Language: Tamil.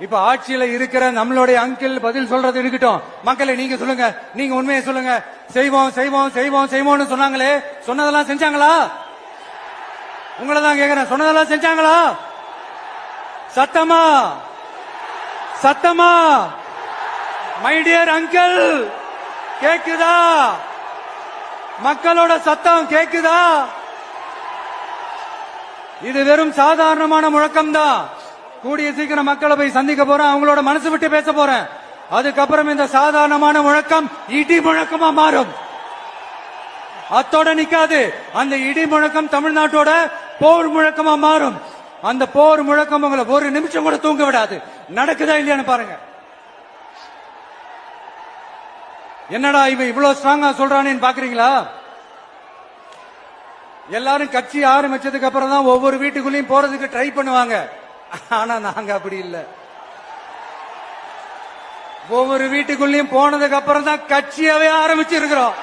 இப்ப ஆட்சியில இருக்கிற நம்மளுடைய அங்கிள் பதில் சொல்றது இருக்கட்டும். மக்களை நீங்க சொல்லுங்க, நீங்க உண்மையை சொல்லுங்க. செய்வோம் செய்வோம் செய்வோம் செய்வோம்னு சொன்னாங்களே, சொன்னதெல்லாம் செஞ்சாங்களா? உங்களை தான் கேக்குறேன், சொன்னதெல்லாம் செஞ்சாங்களா? சத்தமா சத்தமா மை டியர் அங்கிள் கேக்குதா? மக்களோட சத்தம் கேக்குதா? இது வெறும் சாதாரணமான முழக்கம் தான். கூடிய சீக்கிரம் மக்களை போய் சந்திக்க போறேன், அவங்களோட மனசு விட்டு பேச போறேன். அதுக்கப்புறம் இந்த சாதாரணமான முழக்கம் இடி முழக்கமா மாறும். அத்தோட நிக்காது, அந்த இடி முழக்கம் தமிழ்நாட்டோட போர் முழக்கமா மாறும். அந்த போர் முழக்கம் உங்களை ஒரு நிமிஷம் கூட தூங்க விடாது. நடக்குதா இல்லையான்னு பாருங்க. என்னடா இவன் இவ்வளவு ஸ்ட்ராங்கா சொல்றானேன்னு பாக்குறீங்களா? எல்லாரும் கட்சி ஆரம்பிச்சதுக்கு அப்புறம் தான் ஒவ்வொரு வீட்டுக்குள்ளேயும் போறதுக்கு ட்ரை பண்ணுவாங்க. ஆனா நாங்க அப்படி இல்ல. ஒவ்வொரு வீட்டுக்குள்ளேயும் போனதுக்கு அப்புறம் தான் கட்சியாவே ஆரம்பிச்சிருக்கிறோம்.